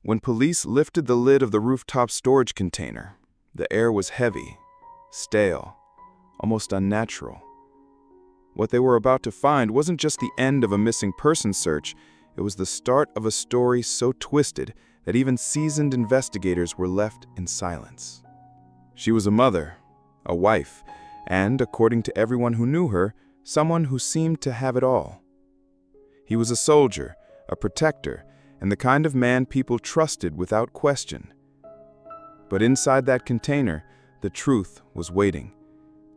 When police lifted the lid of the rooftop storage container, the air was heavy, stale, almost unnatural. What they were about to find wasn't just the end of a missing person search, it was the start of a story so twisted that even seasoned investigators were left in silence. She was a mother, a wife, and, according to everyone who knew her, someone who seemed to have it all. He was a soldier, a protector, and the kind of man people trusted without question. But inside that container, the truth was waiting,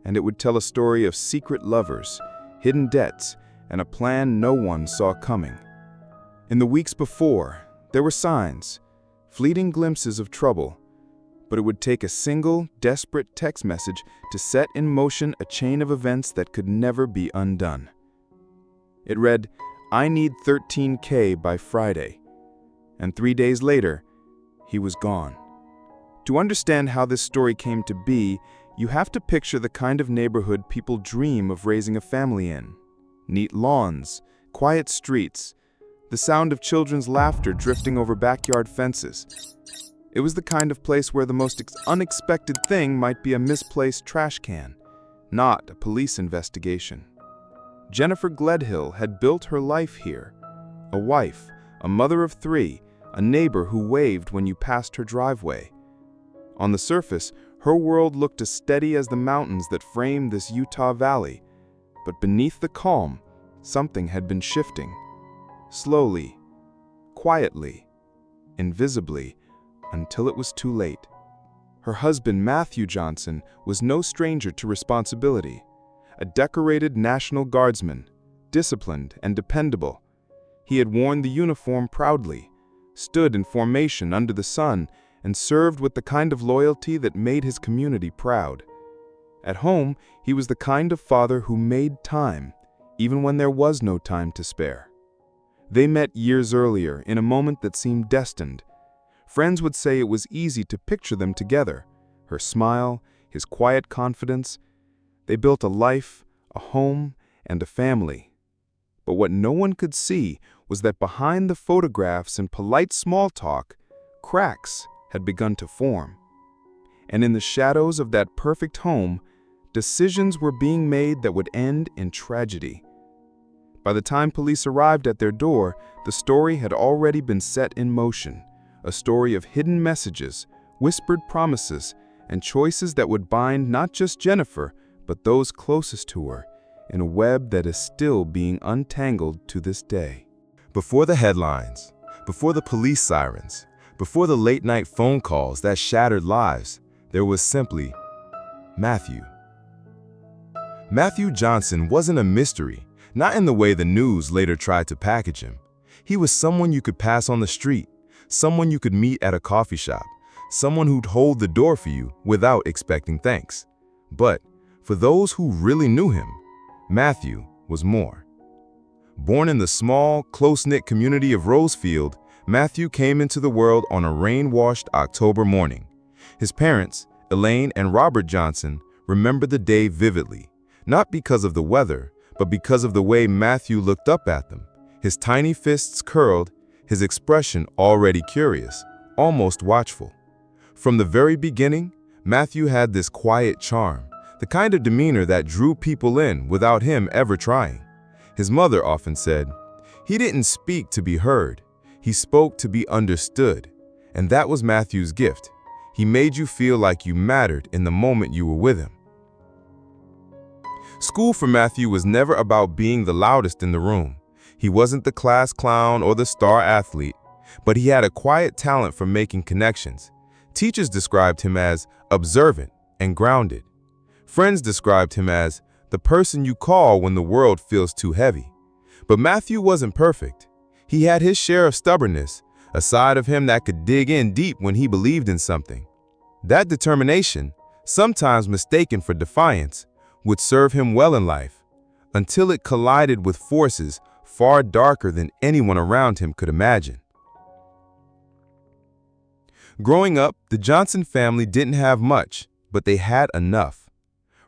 and it would tell a story of secret lovers, hidden debts, and a plan no one saw coming. In the weeks before, there were signs, fleeting glimpses of trouble, but it would take a single, desperate text message to set in motion a chain of events that could never be undone. It read, "I need $13K by Friday," and 3 days later, he was gone. To understand how this story came to be, you have to picture the kind of neighborhood people dream of raising a family in. Neat lawns, quiet streets, the sound of children's laughter drifting over backyard fences. It was the kind of place where the most unexpected thing might be a misplaced trash can, not a police investigation. Jennifer Gledhill had built her life here. A wife, a mother of 3, a neighbor who waved when you passed her driveway. On the surface, her world looked as steady as the mountains that framed this Utah valley, but beneath the calm, something had been shifting. Slowly, quietly, invisibly, until it was too late. Her husband, Matthew Johnson, was no stranger to responsibility. A decorated National Guardsman, disciplined and dependable. He had worn the uniform proudly, stood in formation under the sun, and served with the kind of loyalty that made his community proud. At home, he was the kind of father who made time, even when there was no time to spare. They met years earlier, in a moment that seemed destined. Friends would say it was easy to picture them together, her smile, his quiet confidence. They built a life, a home, and a family. But what no one could see was that behind the photographs and polite small talk, cracks had begun to form. And in the shadows of that perfect home, decisions were being made that would end in tragedy. By the time police arrived at their door, the story had already been set in motion, a story of hidden messages, whispered promises, and choices that would bind not just Jennifer, but those closest to her, in a web that is still being untangled to this day. Before the headlines, before the police sirens, before the late-night phone calls that shattered lives, there was simply Matthew. Matthew Johnson wasn't a mystery, not in the way the news later tried to package him. He was someone you could pass on the street, someone you could meet at a coffee shop, someone who'd hold the door for you without expecting thanks. But for those who really knew him, Matthew was more. Born in the small, close-knit community of Rosefield, Matthew came into the world on a rain-washed October morning. His parents, Elaine and Robert Johnson, remember the day vividly, not because of the weather, but because of the way Matthew looked up at them, his tiny fists curled, his expression already curious, almost watchful. From the very beginning, Matthew had this quiet charm, the kind of demeanor that drew people in without him ever trying. His mother often said, "He didn't speak to be heard, he spoke to be understood." And that was Matthew's gift. He made you feel like you mattered in the moment you were with him. School for Matthew was never about being the loudest in the room. He wasn't the class clown or the star athlete, but he had a quiet talent for making connections. Teachers described him as observant and grounded. Friends described him as the person you call when the world feels too heavy. But Matthew wasn't perfect. He had his share of stubbornness, a side of him that could dig in deep when he believed in something. That determination, sometimes mistaken for defiance, would serve him well in life, until it collided with forces far darker than anyone around him could imagine. Growing up, the Johnson family didn't have much, but they had enough.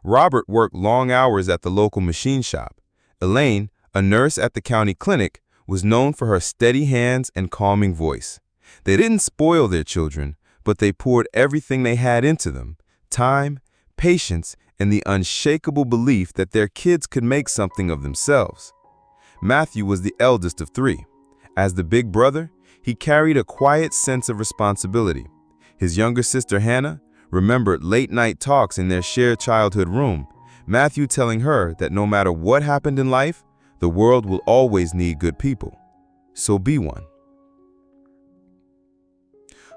Robert worked long hours at the local machine shop. Elaine, a nurse at the county clinic, was known for her steady hands and calming voice. They didn't spoil their children, but they poured everything they had into them: time, patience, and the unshakable belief that their kids could make something of themselves. Matthew was the eldest of three. As the big brother, he carried a quiet sense of responsibility. His younger sister Hannah remembered late-night talks in their shared childhood room, Matthew telling her that no matter what happened in life, the world will always need good people. So be one.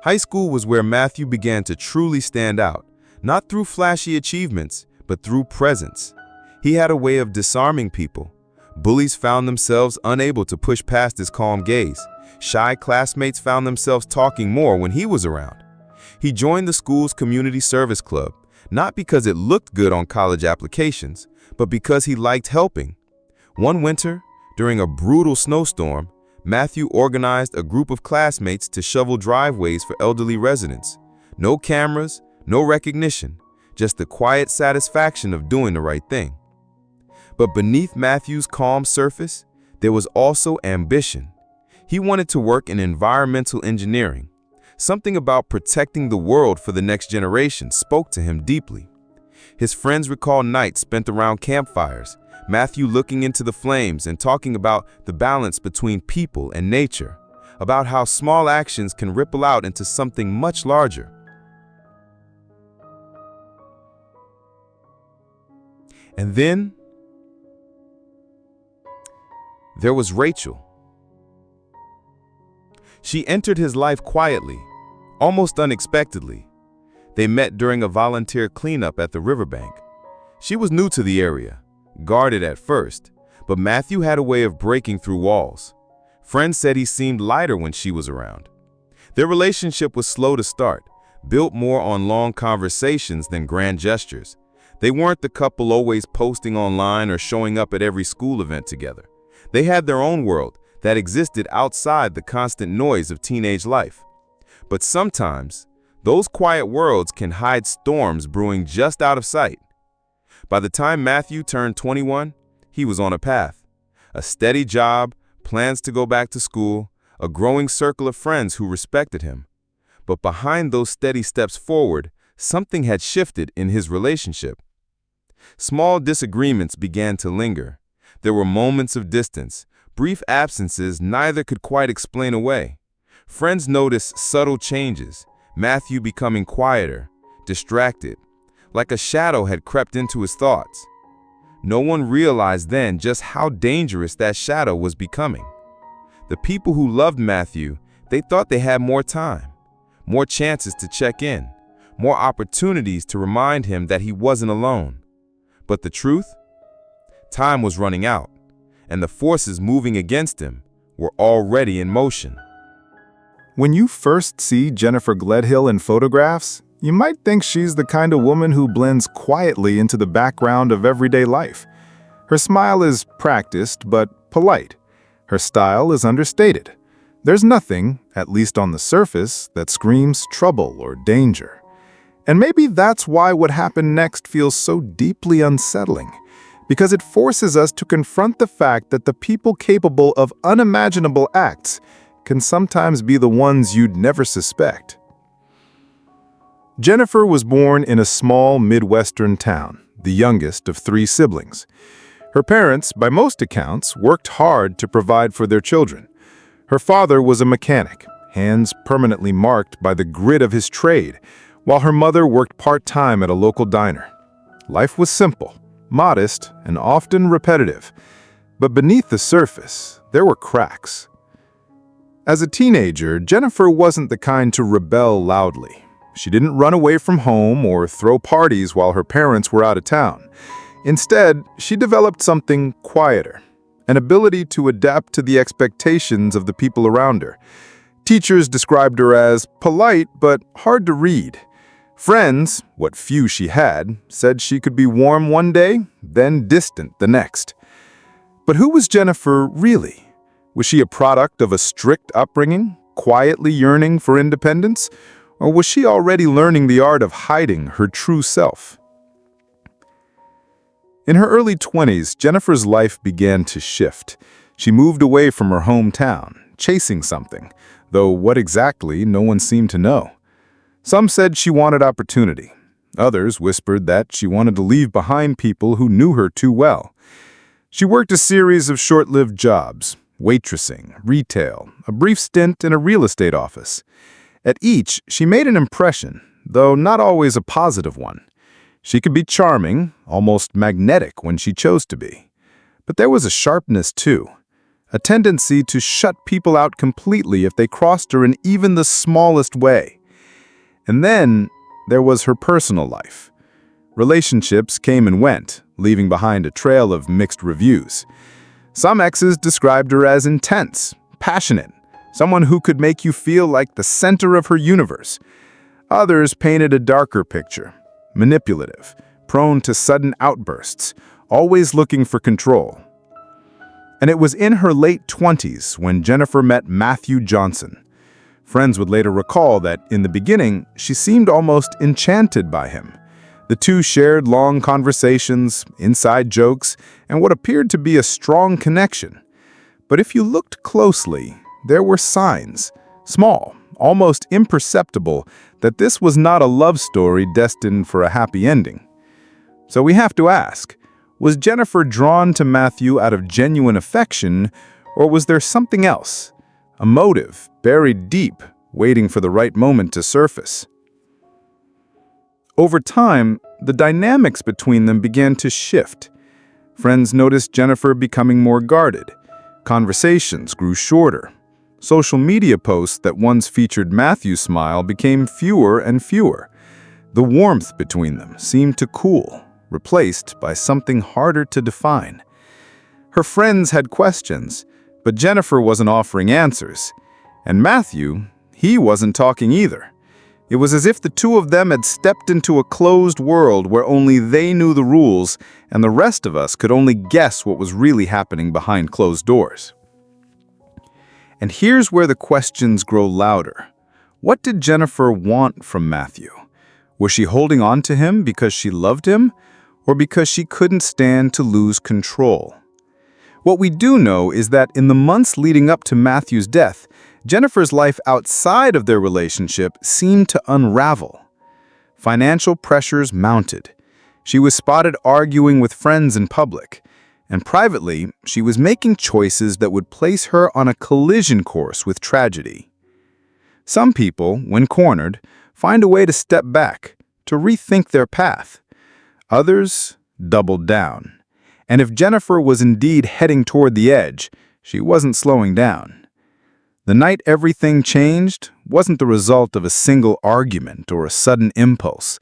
High school was where Matthew began to truly stand out, not through flashy achievements, but through presence. He had a way of disarming people. Bullies found themselves unable to push past his calm gaze. Shy classmates found themselves talking more when he was around. He joined the school's community service club, not because it looked good on college applications, but because he liked helping. One winter, during a brutal snowstorm, Matthew organized a group of classmates to shovel driveways for elderly residents. No cameras, no recognition, just the quiet satisfaction of doing the right thing. But beneath Matthew's calm surface, there was also ambition. He wanted to work in environmental engineering. Something about protecting the world for the next generation spoke to him deeply. His friends recall nights spent around campfires, Matthew looking into the flames and talking about the balance between people and nature, about how small actions can ripple out into something much larger. And then there was Rachel. She entered his life quietly, almost unexpectedly. They met during a volunteer cleanup at the riverbank. She was new to the area, guarded at first, but Matthew had a way of breaking through walls. Friends said he seemed lighter when she was around. Their relationship was slow to start, built more on long conversations than grand gestures. They weren't the couple always posting online or showing up at every school event together. They had their own world that existed outside the constant noise of teenage life. But sometimes, those quiet worlds can hide storms brewing just out of sight. By the time Matthew turned 21, he was on a path. A steady job, plans to go back to school, a growing circle of friends who respected him. But behind those steady steps forward, something had shifted in his relationship. Small disagreements began to linger. There were moments of distance, brief absences neither could quite explain away. Friends noticed subtle changes, Matthew becoming quieter, distracted, like a shadow had crept into his thoughts. No one realized then just how dangerous that shadow was becoming. The people who loved Matthew, they thought they had more time, more chances to check in, more opportunities to remind him that he wasn't alone. But the truth? Time was running out, and the forces moving against him were already in motion. When you first see Jennifer Gledhill in photographs, you might think she's the kind of woman who blends quietly into the background of everyday life. Her smile is practiced but polite. Her style is understated. There's nothing, at least on the surface, that screams trouble or danger. And maybe that's why what happened next feels so deeply unsettling, because it forces us to confront the fact that the people capable of unimaginable acts can sometimes be the ones you'd never suspect. Jennifer was born in a small Midwestern town, the youngest of 3 siblings. Her parents, by most accounts, worked hard to provide for their children. Her father was a mechanic, hands permanently marked by the grit of his trade, while her mother worked part-time at a local diner. Life was simple, modest, and often repetitive. But beneath the surface, there were cracks. As a teenager, Jennifer wasn't the kind to rebel loudly. She didn't run away from home or throw parties while her parents were out of town. Instead, she developed something quieter, an ability to adapt to the expectations of the people around her. Teachers described her as polite but hard to read. Friends, what few she had, said she could be warm one day, then distant the next. But who was Jennifer really? Was she a product of a strict upbringing, quietly yearning for independence? Or was she already learning the art of hiding her true self? In her early 20s, Jennifer's life began to shift. She moved away from her hometown, chasing something, though what exactly, no one seemed to know. Some said she wanted opportunity. Others whispered that she wanted to leave behind people who knew her too well. She worked a series of short-lived jobs: waitressing, retail, a brief stint in a real estate office. At each, she made an impression, though not always a positive one. She could be charming, almost magnetic when she chose to be. But there was a sharpness too, a tendency to shut people out completely if they crossed her in even the smallest way. And then there was her personal life. Relationships came and went, leaving behind a trail of mixed reviews. Some exes described her as intense, passionate, someone who could make you feel like the center of her universe. Others painted a darker picture: manipulative, prone to sudden outbursts, always looking for control. And it was in her late 20s when Jennifer met Matthew Johnson. Friends would later recall that, in the beginning, she seemed almost enchanted by him. The two shared long conversations, inside jokes, and what appeared to be a strong connection. But if you looked closely, there were signs, small, almost imperceptible, that this was not a love story destined for a happy ending. So we have to ask, was Jennifer drawn to Matthew out of genuine affection, or was there something else, a motive buried deep, waiting for the right moment to surface? Over time, the dynamics between them began to shift. Friends noticed Jennifer becoming more guarded. Conversations grew shorter. Social media posts that once featured Matthew's smile became fewer and fewer. The warmth between them seemed to cool, replaced by something harder to define. Her friends had questions, but Jennifer wasn't offering answers. And Matthew, he wasn't talking either. It was as if the two of them had stepped into a closed world where only they knew the rules and the rest of us could only guess what was really happening behind closed doors. And here's where the questions grow louder. What did Jennifer want from Matthew? Was she holding on to him because she loved him, or because she couldn't stand to lose control? What we do know is that in the months leading up to Matthew's death, Jennifer's life outside of their relationship seemed to unravel. Financial pressures mounted. She was spotted arguing with friends in public, and privately, she was making choices that would place her on a collision course with tragedy. Some people, when cornered, find a way to step back, to rethink their path. Others doubled down. And if Jennifer was indeed heading toward the edge, she wasn't slowing down. The night everything changed wasn't the result of a single argument or a sudden impulse.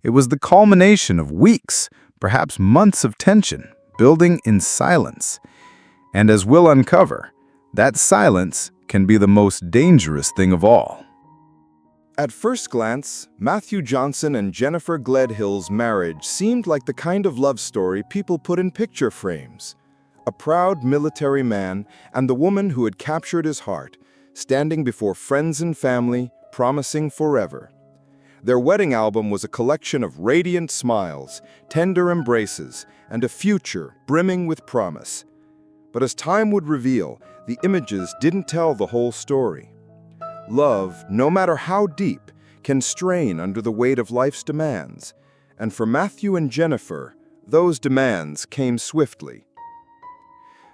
It was the culmination of weeks, perhaps months of tension, building in silence. And as we'll uncover, that silence can be the most dangerous thing of all. At first glance, Matthew Johnson and Jennifer Gledhill's marriage seemed like the kind of love story people put in picture frames. A proud military man and the woman who had captured his heart, standing before friends and family, promising forever. Their wedding album was a collection of radiant smiles, tender embraces, and a future brimming with promise. But as time would reveal, the images didn't tell the whole story. Love, no matter how deep, can strain under the weight of life's demands. And for Matthew and Jennifer, those demands came swiftly.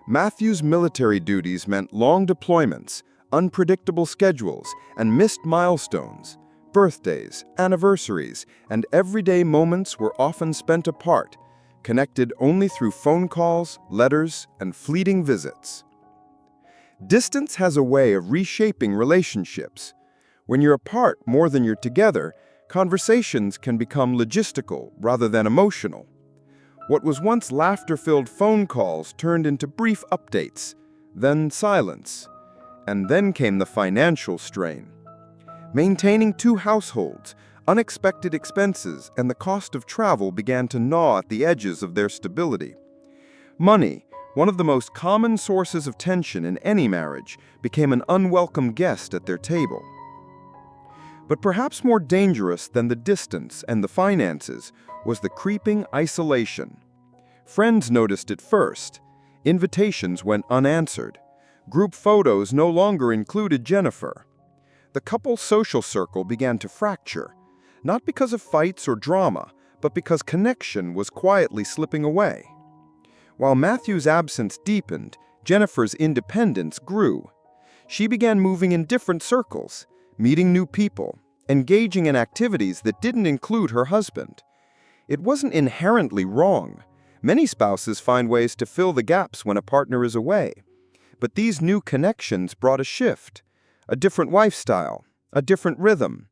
Matthew's military duties meant long deployments, unpredictable schedules, and missed milestones. Birthdays, anniversaries, and everyday moments were often spent apart, connected only through phone calls, letters, and fleeting visits. Distance has a way of reshaping relationships. When you're apart more than you're together, conversations can become logistical rather than emotional. What was once laughter-filled phone calls turned into brief updates, then silence. And then came the financial strain. Maintaining two households, unexpected expenses, and the cost of travel began to gnaw at the edges of their stability. Money, one of the most common sources of tension in any marriage, became an unwelcome guest at their table. But perhaps more dangerous than the distance and the finances was the creeping isolation. Friends noticed it first. Invitations went unanswered. Group photos no longer included Jennifer. The couple's social circle began to fracture, not because of fights or drama, but because connection was quietly slipping away. While Matthew's absence deepened, Jennifer's independence grew. She began moving in different circles, meeting new people, engaging in activities that didn't include her husband. It wasn't inherently wrong. Many spouses find ways to fill the gaps when a partner is away. But these new connections brought a shift, a different lifestyle, a different rhythm.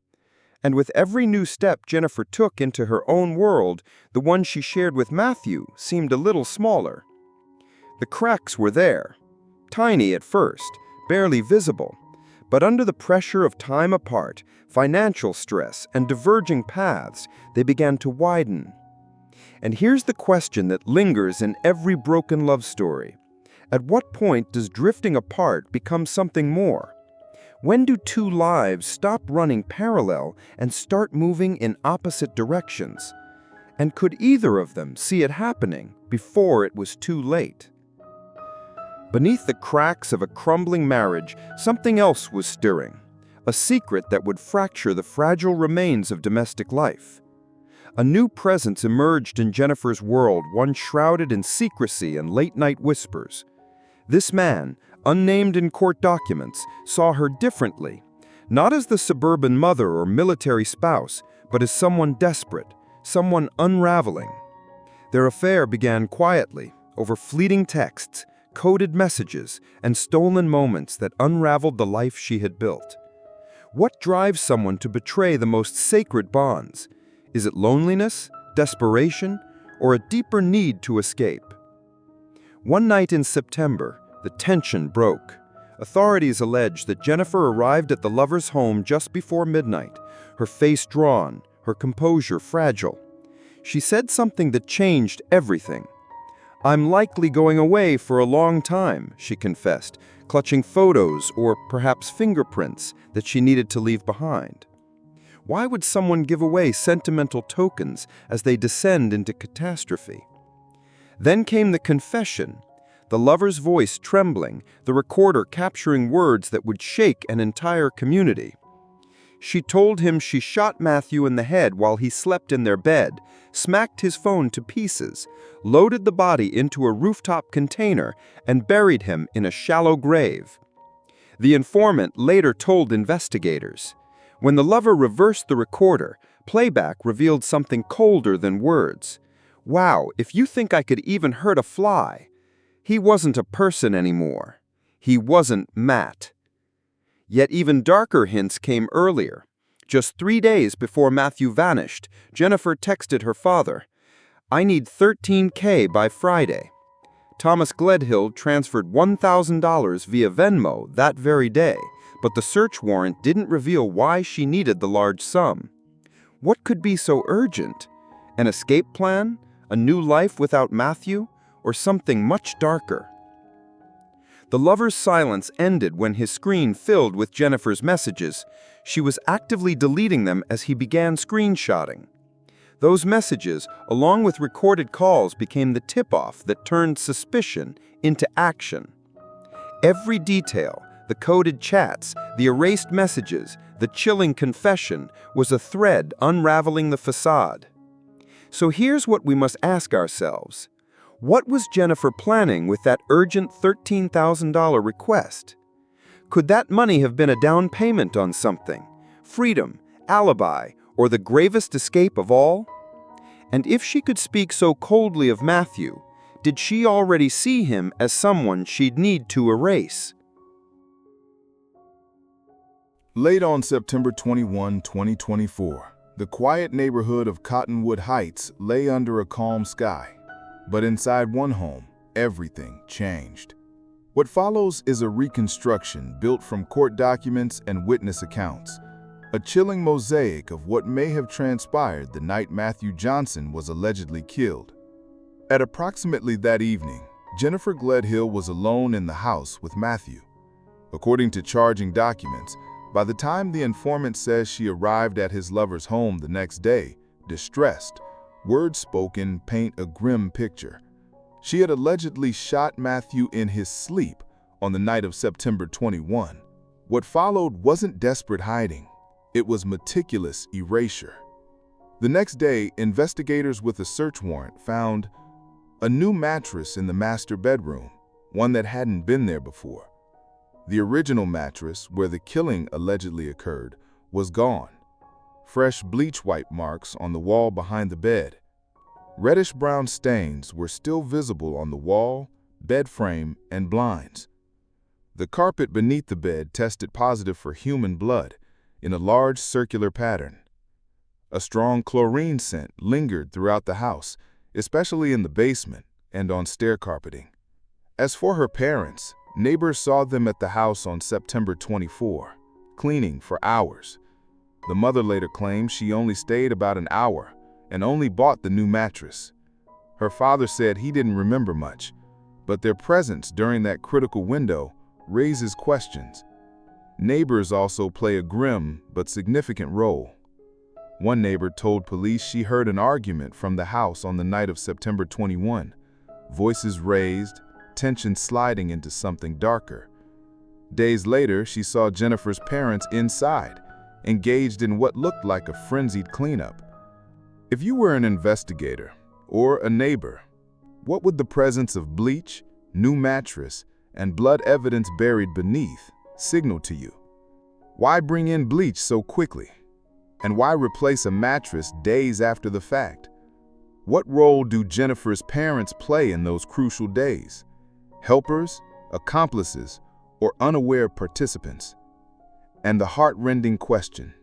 And with every new step Jennifer took into her own world, the one she shared with Matthew seemed a little smaller. The cracks were there, tiny at first, barely visible. But under the pressure of time apart, financial stress, and diverging paths, they began to widen. And here's the question that lingers in every broken love story. At what point does drifting apart become something more? When do two lives stop running parallel and start moving in opposite directions? And could either of them see it happening before it was too late? Beneath the cracks of a crumbling marriage, something else was stirring, a secret that would fracture the fragile remains of domestic life. A new presence emerged in Jennifer's world, one shrouded in secrecy and late-night whispers. This man, unnamed in court documents, saw her differently, not as the suburban mother or military spouse, but as someone desperate, someone unraveling. Their affair began quietly, over fleeting texts, coded messages, and stolen moments that unraveled the life she had built. What drives someone to betray the most sacred bonds? Is it loneliness, desperation, or a deeper need to escape? One night in September, the tension broke. Authorities allege that Jennifer arrived at the lover's home just before midnight, her face drawn, her composure fragile. She said something that changed everything. "I'm likely going away for a long time," she confessed, clutching photos or perhaps fingerprints that she needed to leave behind. Why would someone give away sentimental tokens as they descend into catastrophe? Then came the confession, the lover's voice trembling, the recorder capturing words that would shake an entire community. She told him she shot Matthew in the head while he slept in their bed, smacked his phone to pieces, loaded the body into a rooftop container, and buried him in a shallow grave. The informant later told investigators. When the lover reversed the recorder, playback revealed something colder than words. "Wow, if you think I could even hurt a fly." He wasn't a person anymore. He wasn't Matt. Yet even darker hints came earlier. Just 3 days before Matthew vanished, Jennifer texted her father, "I need $13K by Friday." Thomas Gledhill transferred $1,000 via Venmo that very day, but the search warrant didn't reveal why she needed the large sum. What could be so urgent? An escape plan? A new life without Matthew? Or something much darker? The lover's silence ended when his screen filled with Jennifer's messages. She was actively deleting them as he began screenshotting. Those messages, along with recorded calls, became the tip-off that turned suspicion into action. Every detail, the coded chats, the erased messages, the chilling confession, was a thread unraveling the facade. So here's what we must ask ourselves. What was Jennifer planning with that urgent $13,000 request? Could that money have been a down payment on something? Freedom, alibi, or the gravest escape of all? And if she could speak so coldly of Matthew, did she already see him as someone she'd need to erase? Late on September 21, 2024, the quiet neighborhood of Cottonwood Heights lay under a calm sky. But inside one home, everything changed. What follows is a reconstruction built from court documents and witness accounts, a chilling mosaic of what may have transpired the night Matthew Johnson was allegedly killed. At approximately that evening, Jennifer Gledhill was alone in the house with Matthew. According to charging documents, by the time the informant says she arrived at his lover's home the next day, distressed, words spoken paint a grim picture. She had allegedly shot Matthew in his sleep on the night of September 21. What followed wasn't desperate hiding. It was meticulous erasure. The next day, investigators with a search warrant found a new mattress in the master bedroom, one that hadn't been there before. The original mattress, where the killing allegedly occurred, was gone. Fresh bleach wipe marks on the wall behind the bed. Reddish-brown stains were still visible on the wall, bed frame, and blinds. The carpet beneath the bed tested positive for human blood in a large circular pattern. A strong chlorine scent lingered throughout the house, especially in the basement and on stair carpeting. As for her parents, neighbors saw them at the house on September 24, cleaning for hours. The mother later claimed she only stayed about an hour and only bought the new mattress. Her father said he didn't remember much, but their presence during that critical window raises questions. Neighbors also play a grim but significant role. One neighbor told police she heard an argument from the house on the night of September 21, voices raised, tension sliding into something darker. Days later, she saw Jennifer's parents inside, engaged in what looked like a frenzied cleanup. If you were an investigator or a neighbor, what would the presence of bleach, new mattress, and blood evidence buried beneath signal to you? Why bring in bleach so quickly? And why replace a mattress days after the fact? What role do Jennifer's parents play in those crucial days? Helpers, accomplices, or unaware participants? And the heart-rending question,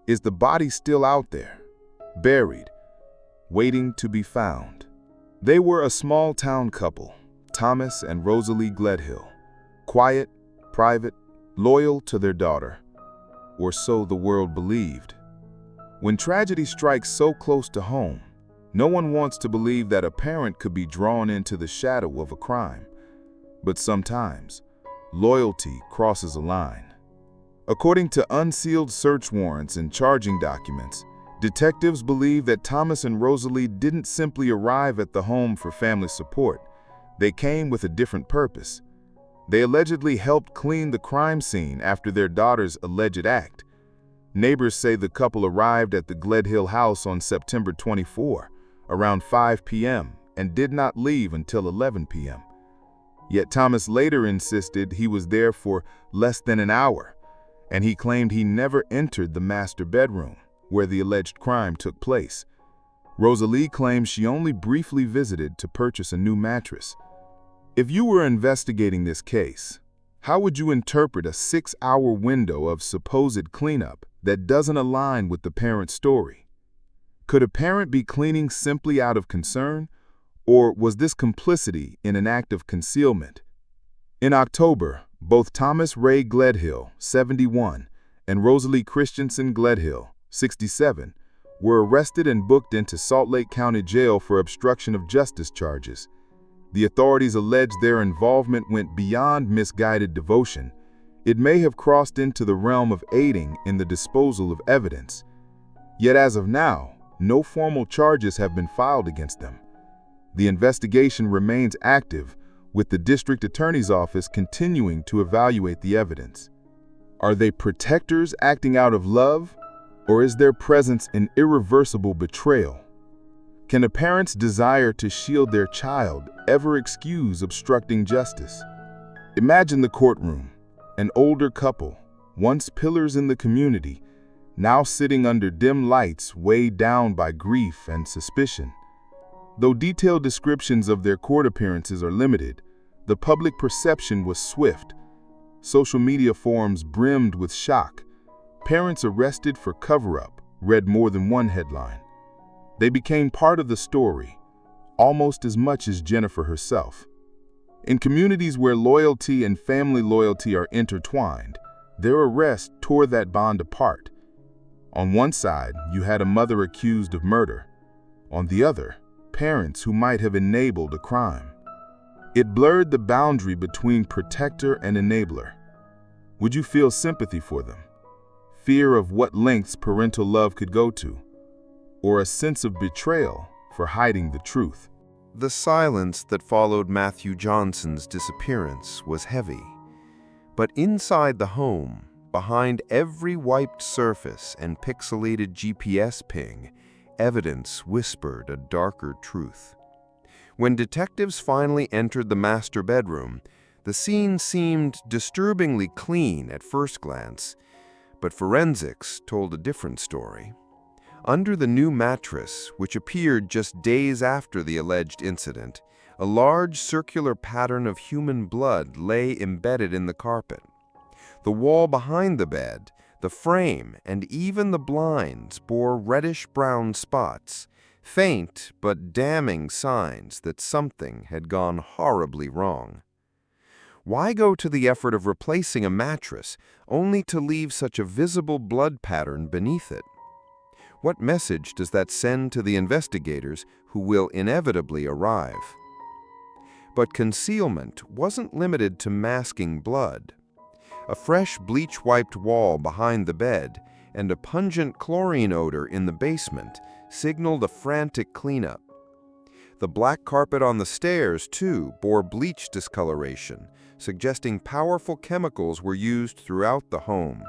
is the body still out there, buried, waiting to be found? They were a small-town couple, Thomas and Rosalie Gledhill, quiet, private, loyal to their daughter, or so the world believed. When tragedy strikes so close to home, no one wants to believe that a parent could be drawn into the shadow of a crime. But sometimes, loyalty crosses a line. According to unsealed search warrants and charging documents, detectives believe that Thomas and Rosalie didn't simply arrive at the home for family support. They came with a different purpose. They allegedly helped clean the crime scene after their daughter's alleged act. Neighbors say the couple arrived at the Gledhill house on September 24, around 5 p.m., and did not leave until 11 p.m. Yet Thomas later insisted he was there for less than an hour, and he claimed he never entered the master bedroom, where the alleged crime took place. Rosalie claims she only briefly visited to purchase a new mattress. If you were investigating this case, how would you interpret a 6-hour window of supposed cleanup that doesn't align with the parent's story? Could a parent be cleaning simply out of concern, or was this complicity in an act of concealment? In October, both Thomas Ray Gledhill, 71, and Rosalie Christensen Gledhill, 67, were arrested and booked into Salt Lake County Jail for obstruction of justice charges. The authorities allege their involvement went beyond misguided devotion. It may have crossed into the realm of aiding in the disposal of evidence. Yet as of now, no formal charges have been filed against them. The investigation remains active, with the district attorney's office continuing to evaluate the evidence. Are they protectors acting out of love, or is their presence an irreversible betrayal? Can a parent's desire to shield their child ever excuse obstructing justice? Imagine the courtroom, an older couple, once pillars in the community, now sitting under dim lights weighed down by grief and suspicion. Though detailed descriptions of their court appearances are limited, the public perception was swift. Social media forums brimmed with shock. Parents arrested for cover-up read more than one headline. They became part of the story, almost as much as Jennifer herself. In communities where loyalty and family loyalty are intertwined, their arrest tore that bond apart. On one side, you had a mother accused of murder. On the other, parents who might have enabled a crime. It blurred the boundary between protector and enabler. Would you feel sympathy for them? Fear of what lengths parental love could go to? Or a sense of betrayal for hiding the truth? The silence that followed Matthew Johnson's disappearance was heavy, But inside the home, behind every wiped surface and pixelated GPS ping, evidence whispered a darker truth. When detectives finally entered the master bedroom, the scene seemed disturbingly clean at first glance, but forensics told a different story. Under the new mattress, which appeared just days after the alleged incident, a large circular pattern of human blood lay embedded in the carpet. The wall behind the bed, the frame, and even the blinds bore reddish-brown spots, faint but damning signs that something had gone horribly wrong. Why go to the effort of replacing a mattress only to leave such a visible blood pattern beneath it? What message does that send to the investigators who will inevitably arrive? But concealment wasn't limited to masking blood. A fresh bleach-wiped wall behind the bed and a pungent chlorine odor in the basement signaled a frantic cleanup. The black carpet on the stairs, too, bore bleach discoloration, suggesting powerful chemicals were used throughout the home.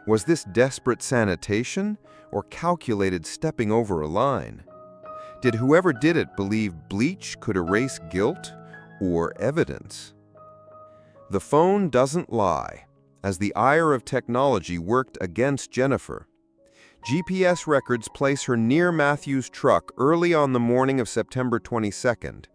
Was this desperate sanitation or calculated stepping over a line? Did whoever did it believe bleach could erase guilt or evidence? The phone doesn't lie, as the ire of technology worked against Jennifer. GPS records place her near Matthew's truck early on the morning of September 22nd.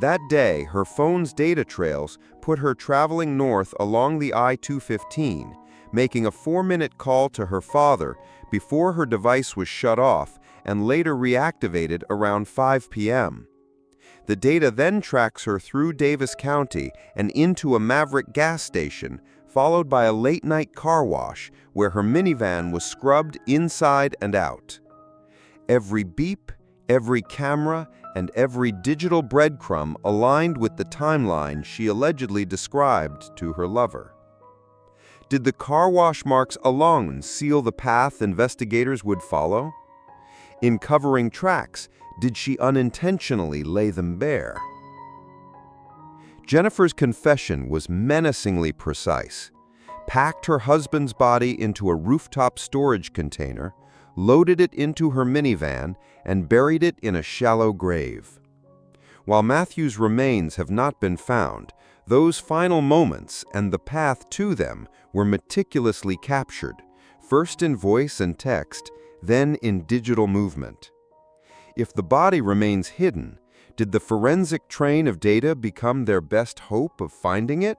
That day, her phone's data trails put her traveling north along the I-215, making a 4-minute call to her father before her device was shut off and later reactivated around 5 p.m. The data then tracks her through Davis County and into a Maverick gas station, followed by a late-night car wash where her minivan was scrubbed inside and out. Every beep, every camera, and every digital breadcrumb aligned with the timeline she allegedly described to her lover. Did the car wash marks alone seal the path investigators would follow? In covering tracks, did she unintentionally lay them bare? Jennifer's confession was menacingly precise. Packed her husband's body into a rooftop storage container, loaded it into her minivan, and buried it in a shallow grave. While Matthew's remains have not been found, those final moments and the path to them were meticulously captured, first in voice and text, then in digital movement. If the body remains hidden, did the forensic train of data become their best hope of finding it?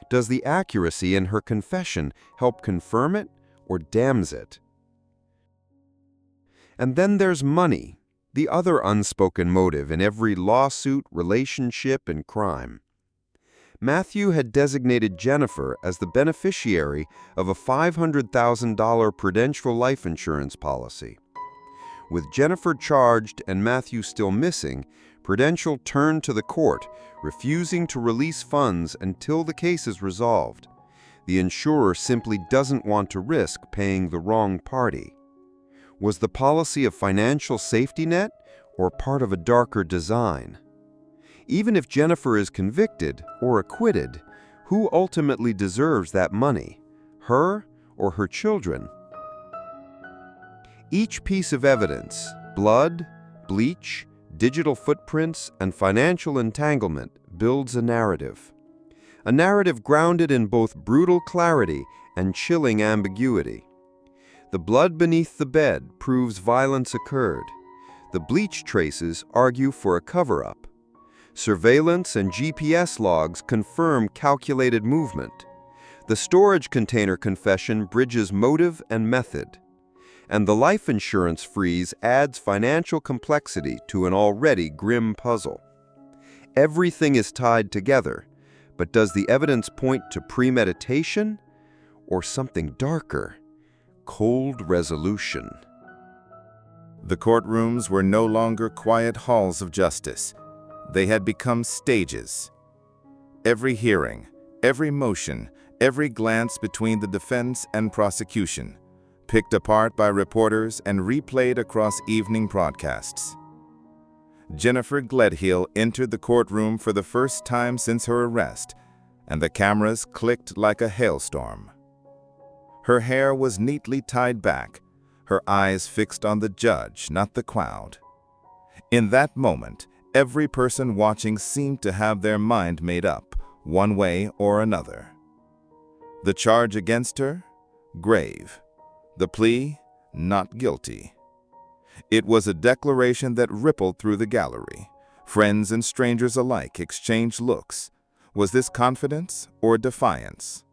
Does the accuracy in her confession help confirm it or damns it? And then there's money, the other unspoken motive in every lawsuit, relationship, and crime. Matthew had designated Jennifer as the beneficiary of a $500,000 Prudential life insurance policy. With Jennifer charged and Matthew still missing, Prudential turned to the court, refusing to release funds until the case is resolved. The insurer simply doesn't want to risk paying the wrong party. Was the policy a financial safety net or part of a darker design? Even if Jennifer is convicted or acquitted, who ultimately deserves that money, her or her children? Each piece of evidence, blood, bleach, digital footprints, and financial entanglement, builds a narrative. A narrative grounded in both brutal clarity and chilling ambiguity. The blood beneath the bed proves violence occurred. The bleach traces argue for a cover-up. Surveillance and GPS logs confirm calculated movement. The storage container confession bridges motive and method. And the life insurance freeze adds financial complexity to an already grim puzzle. Everything is tied together, but does the evidence point to premeditation or something darker? Cold resolution. The courtrooms were no longer quiet halls of justice. They had become stages. Every hearing, every motion, every glance between the defense and prosecution, picked apart by reporters and replayed across evening broadcasts. Jennifer Gledhill entered the courtroom for the first time since her arrest, and the cameras clicked like a hailstorm. Her hair was neatly tied back, her eyes fixed on the judge, not the crowd. In that moment, every person watching seemed to have their mind made up, one way or another. The charge against her? Grave. The plea? Not guilty. It was a declaration that rippled through the gallery. Friends and strangers alike exchanged looks. Was this confidence or defiance?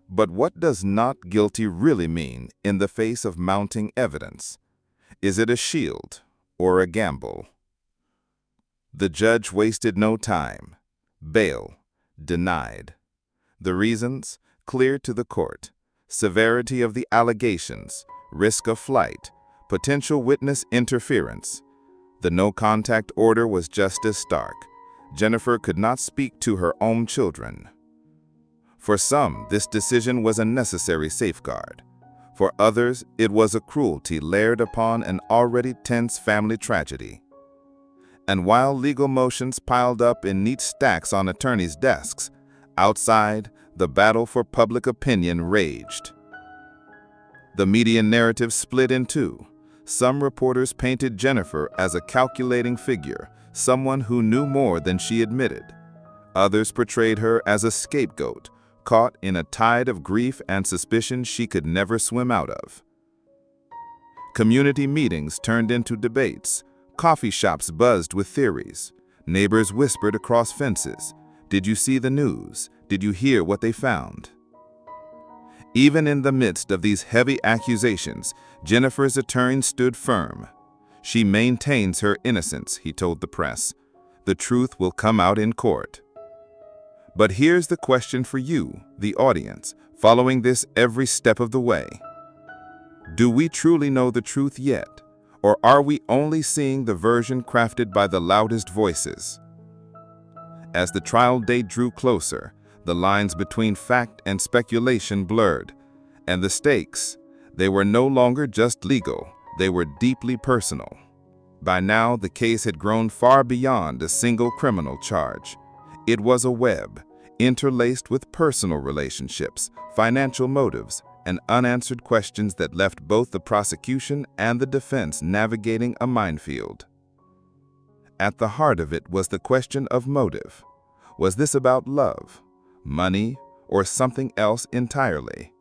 But what does not guilty really mean in the face of mounting evidence? Is it a shield or a gamble? The judge wasted no time. Bail denied. The reasons clear to the court: severity of the allegations, risk of flight, potential witness interference. The no-contact order was just as stark. Jennifer could not speak to her own children. For some, this decision was a necessary safeguard. For others, it was a cruelty layered upon an already tense family tragedy. And while legal motions piled up in neat stacks on attorneys' desks, outside, the battle for public opinion raged. The media narrative split in two. Some reporters painted Jennifer as a calculating figure, someone who knew more than she admitted. Others portrayed her as a scapegoat, caught in a tide of grief and suspicion she could never swim out of. Community meetings turned into debates. Coffee shops buzzed with theories. Neighbors whispered across fences. Did you see the news? Did you hear what they found? Even in the midst of these heavy accusations, Jennifer's attorney stood firm. She maintains her innocence, he told the press. The truth will come out in court. But here's the question for you, the audience, following this every step of the way. Do we truly know the truth yet, or are we only seeing the version crafted by the loudest voices? As the trial date drew closer, the lines between fact and speculation blurred, and the stakes, they were no longer just legal, they were deeply personal. By now, the case had grown far beyond a single criminal charge. It was a web, interlaced with personal relationships, financial motives, and unanswered questions that left both the prosecution and the defense navigating a minefield. At the heart of it was the question of motive. Was this about love, money, or something else entirely?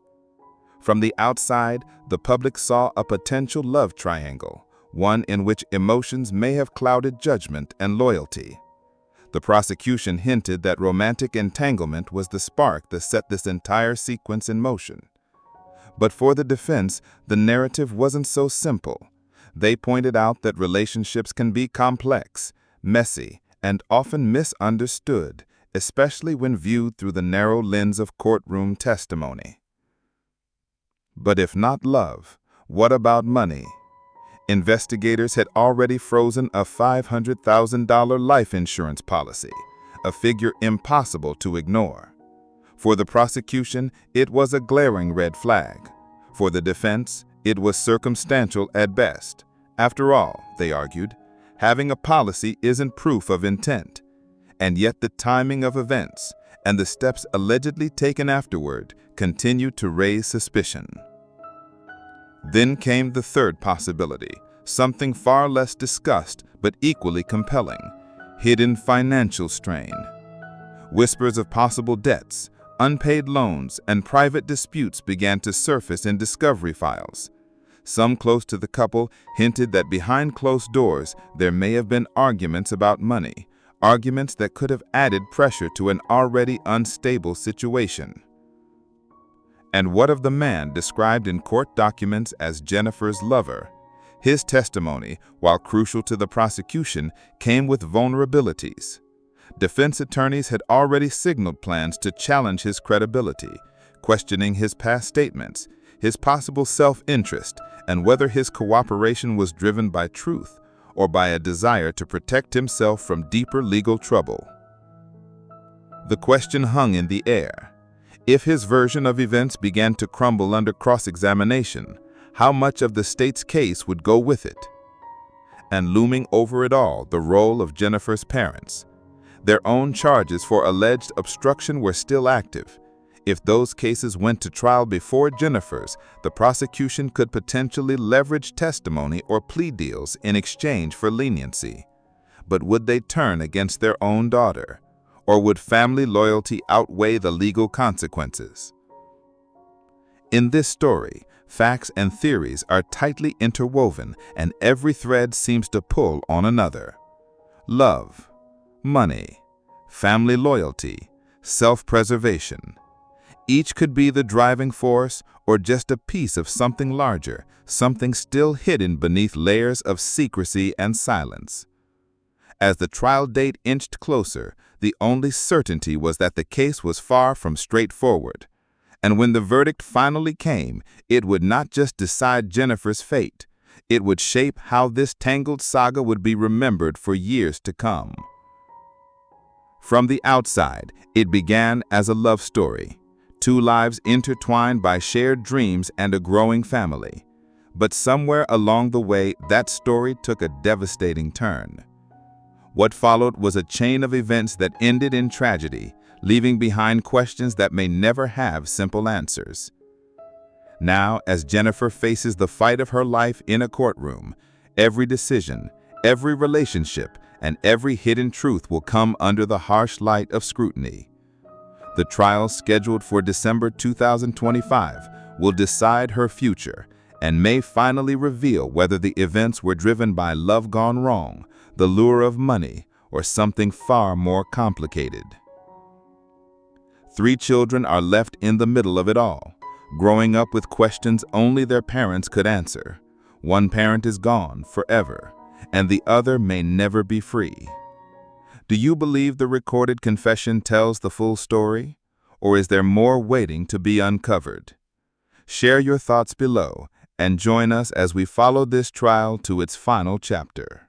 From the outside, the public saw a potential love triangle, one in which emotions may have clouded judgment and loyalty. The prosecution hinted that romantic entanglement was the spark that set this entire sequence in motion. But for the defense, the narrative wasn't so simple. They pointed out that relationships can be complex, messy, and often misunderstood, especially when viewed through the narrow lens of courtroom testimony. But if not love, what about money? Investigators had already frozen a $500,000 life insurance policy, a figure impossible to ignore. For the prosecution, it was a glaring red flag. For the defense, it was circumstantial at best. After all, they argued, having a policy isn't proof of intent. And yet the timing of events and the steps allegedly taken afterward continued to raise suspicion. Then came the third possibility, something far less discussed but equally compelling: hidden financial strain. Whispers of possible debts, unpaid loans, and private disputes began to surface in discovery files. Some close to the couple hinted that behind closed doors there may have been arguments about money, arguments that could have added pressure to an already unstable situation. And what of the man described in court documents as Jennifer's lover? His testimony, while crucial to the prosecution, came with vulnerabilities. Defense attorneys had already signaled plans to challenge his credibility, questioning his past statements, his possible self-interest, and whether his cooperation was driven by truth or by a desire to protect himself from deeper legal trouble. The question hung in the air. If his version of events began to crumble under cross-examination, how much of the state's case would go with it? And looming over it all, the role of Jennifer's parents. Their own charges for alleged obstruction were still active. If those cases went to trial before Jennifer's, the prosecution could potentially leverage testimony or plea deals in exchange for leniency. But would they turn against their own daughter? Or would family loyalty outweigh the legal consequences? In this story, facts and theories are tightly interwoven, and every thread seems to pull on another. Love, money, family loyalty, self-preservation. Each could be the driving force or just a piece of something larger, something still hidden beneath layers of secrecy and silence. As the trial date inched closer, the only certainty was that the case was far from straightforward. And when the verdict finally came, it would not just decide Jennifer's fate. It would shape how this tangled saga would be remembered for years to come. From the outside, it began as a love story. Two lives intertwined by shared dreams and a growing family. But somewhere along the way, that story took a devastating turn. What followed was a chain of events that ended in tragedy, leaving behind questions that may never have simple answers. Now, as Jennifer faces the fight of her life in a courtroom, every decision, every relationship, and every hidden truth will come under the harsh light of scrutiny. The trial, scheduled for December 2025, will decide her future and may finally reveal whether the events were driven by love gone wrong, the lure of money, or something far more complicated. 3 children are left in the middle of it all, growing up with questions only their parents could answer. One parent is gone forever, and the other may never be free. Do you believe the recorded confession tells the full story, or is there more waiting to be uncovered? Share your thoughts below and join us as we follow this trial to its final chapter.